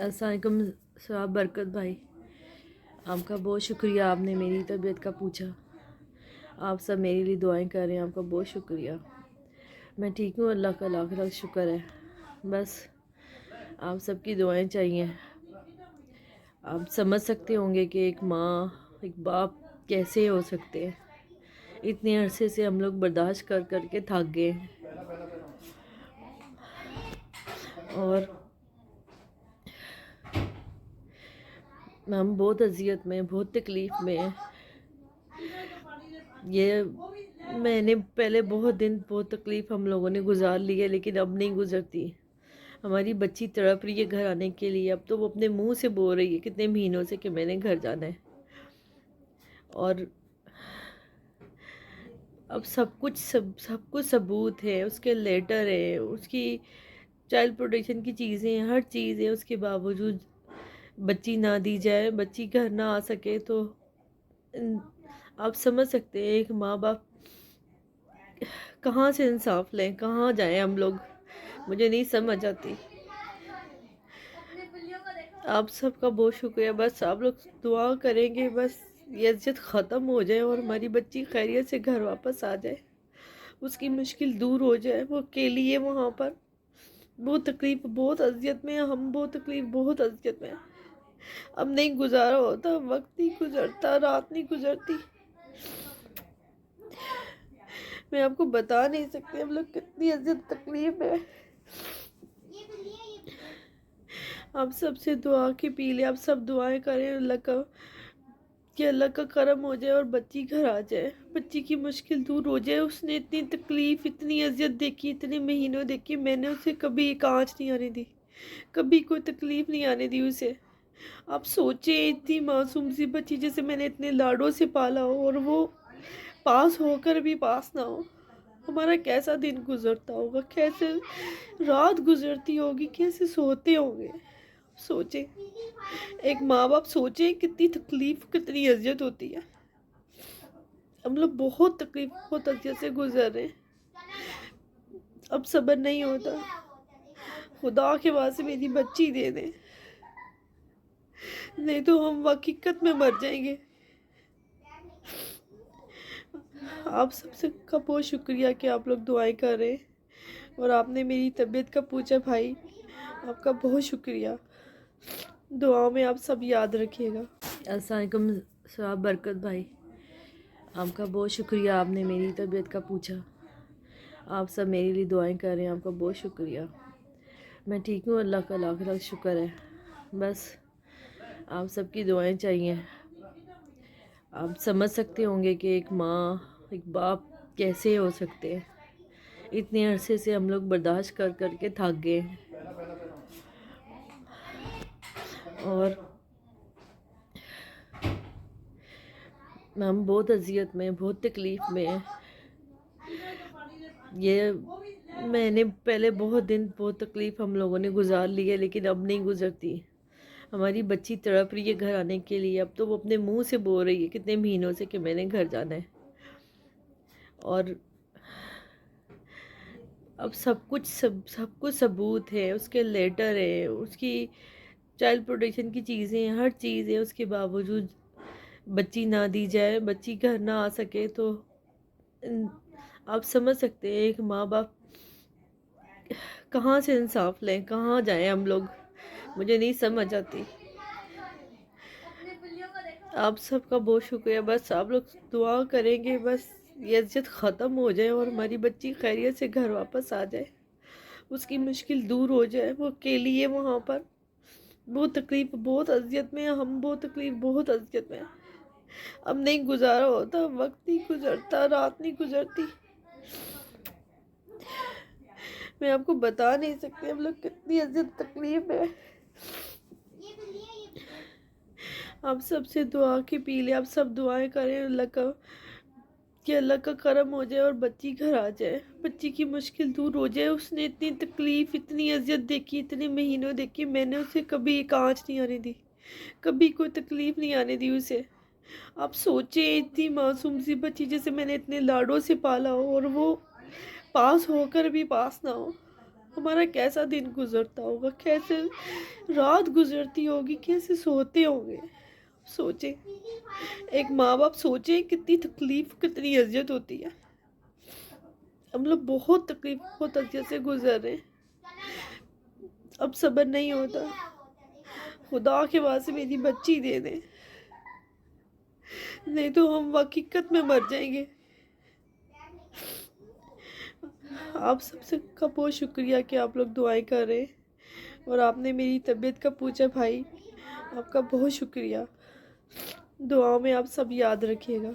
अस्सलाम वालेकुम सवाब बरकत भाई, आपका बहुत शुक्रिया। आपने मेरी तबीयत का पूछा। आप सब मेरे लिए दुआएं कर रहे हैं, आपका बहुत शुक्रिया। मैं ठीक हूँ, अल्लाह का लाख लाख शुक्र है। बस आप सबकी दुआएं चाहिए। आप समझ सकते होंगे कि एक माँ एक बाप कैसे हो सकते हैं। इतने अरसे से हम लोग बर्दाश्त कर कर के थक गए हैं और हम बहुत अजियत में, बहुत तकलीफ़ में हैं। ये मैंने पहले बहुत दिन बहुत तकलीफ़ हम लोगों ने गुजार ली है, लेकिन अब नहीं गुजरती। हमारी बच्ची तड़प रही है घर आने के लिए। अब तो वो अपने मुंह से बोल रही है कितने महीनों से कि मैंने घर जाना है। और अब सब कुछ सबूत है, उसके लेटर है, उसकी चाइल्ड प्रोटेक्शन की चीज़ें हैं, हर चीज़ है। उसके बावजूद बच्ची ना दी जाए, बच्ची घर ना आ सके तो आप समझ सकते हैं एक माँ बाप कहाँ से इंसाफ लें, कहाँ जाएं हम लोग, मुझे नहीं समझ आती। आप सबका बहुत शुक्रिया। बस आप लोग दुआ करेंगे, बस ये अजियत ख़त्म हो जाए और हमारी बच्ची खैरियत से घर वापस आ जाए, उसकी मुश्किल दूर हो जाए। वो अकेली है वहाँ पर, बहुत तकलीफ, बहुत अजियत में, हम बहुत तकलीफ, बहुत अजियत में। अब नहीं गुजारा होता, वक्त नहीं गुजरता, रात नहीं गुजरती। मैं आपको बता नहीं सकती हम लोग कितनी अजियत तकलीफ है। आप सबसे दुआ की अपील है, आप सब दुआएं करें अल्लाह का कि अल्लाह का करम हो जाए और बच्ची घर आ जाए, बच्ची की मुश्किल दूर हो जाए। उसने इतनी तकलीफ, इतनी अजियत देखी, इतने महीनों देखी, मैंने उसे कभी एक आँच नहीं आने दी, कभी कोई तकलीफ नहीं आने दी उसे। आप सोचें, इतनी मासूम सी बच्ची जिसे मैंने इतने लाडों से पाला हो और वो पास होकर भी पास ना हो, हमारा कैसा दिन गुजरता होगा, कैसे रात गुजरती होगी, कैसे सोते होंगे। सोचें, एक माँ बाप सोचें कितनी तकलीफ, कितनी अजियत होती है। हम लोग बहुत तकलीफ, बहुत अजियत से गुजर रहे हैं। अब सब्र नहीं होता, खुदा के वास्ते मेरी बच्ची दे दें, नहीं तो हम हकीकत में मर जाएंगे। आप सबसे का बहुत शुक्रिया कि आप लोग दुआएं कर रहे हैं और आपने मेरी तबीयत का पूछा भाई, आपका बहुत शुक्रिया। दुआओं में आप सब याद रखिएगा। अस्सलाम वालेकुम सवाब बरकत भाई, आपका बहुत शुक्रिया। आपने मेरी तबीयत का पूछा। आप सब मेरे लिए दुआएं कर रहे हैं, आपका बहुत शुक्रिया। मैं ठीक हूँ, अल्लाह का लाख लाख शुक्र है। बस आप सबकी दुआएं चाहिए। आप समझ सकते होंगे कि एक माँ एक बाप कैसे हो सकते हैं। इतने अरसे से हम लोग बर्दाश्त कर कर के थक गए हैं और हम बहुत अजियत में, बहुत तकलीफ़ में हैं। ये मैंने पहले बहुत दिन बहुत तकलीफ़ हम लोगों ने गुजार ली है, लेकिन अब नहीं गुजरती। हमारी बच्ची तड़प रही है घर आने के लिए। अब तो वो अपने मुंह से बोल रही है कितने महीनों से कि मैंने घर जाना है। और अब सब कुछ सबूत है, उसके लेटर है, उसकी चाइल्ड प्रोटेक्शन की चीज़ें हैं, हर चीज़ है। उसके बावजूद बच्ची ना दी जाए, बच्ची घर ना आ सके तो आप समझ सकते हैं एक माँ बाप कहाँ से इंसाफ लें, कहाँ जाएं हम लोग, मुझे नहीं समझ आती। आप सबका बहुत शुक्रिया। बस आप लोग दुआ करेंगे, बस ये अजियत ख़त्म हो जाए और हमारी बच्ची खैरियत से घर वापस आ जाए, उसकी मुश्किल दूर हो जाए। वो अकेली है वहाँ पर, बहुत तकलीफ, बहुत अजियत में, हम बहुत तकलीफ, बहुत अजियत में। अब नहीं गुजारा होता, वक्त नहीं गुजरता, रात नहीं गुजरती। मैं आपको बता नहीं सकती हम लोग कितनी अजियत तकलीफ है। आप सबसे दुआ की अपील है, आप सब दुआएं करें अल्लाह का कि अल्लाह का करम हो जाए और बच्ची घर आ जाए, बच्ची की मुश्किल दूर हो जाए। उसने इतनी तकलीफ, इतनी अजियत देखी, इतने महीनों देखी, मैंने उसे कभी एक आँच नहीं आने दी, कभी कोई तकलीफ नहीं आने दी उसे। आप सोचें, इतनी मासूम सी बच्ची जिसे मैंने इतने लाडों से पाला हो और वो पास होकर भी पास ना हो, ہمارا کیسا دن گزرتا ہوگا، کیسے رات گزرتی ہوگی، کیسے سوتے ہوں گے. سوچیں، ایک ماں باپ سوچیں کتنی تکلیف کتنی اذیت ہوتی ہے. ہم لوگ بہت تکلیف بہت اذیت سے گزر رہے ہیں. اب صبر نہیں ہوتا. خدا کے واسطے میری بچی دے دیں، نہیں تو ہم حقیقت میں مر جائیں گے. آپ سب سے کا بہت شکریہ کہ آپ لوگ دعائیں کر رہے ہیں، اور آپ نے میری طبیعت کا پوچھا. بھائی آپ کا بہت شکریہ. دعاؤں میں آپ سب یاد رکھیے گا.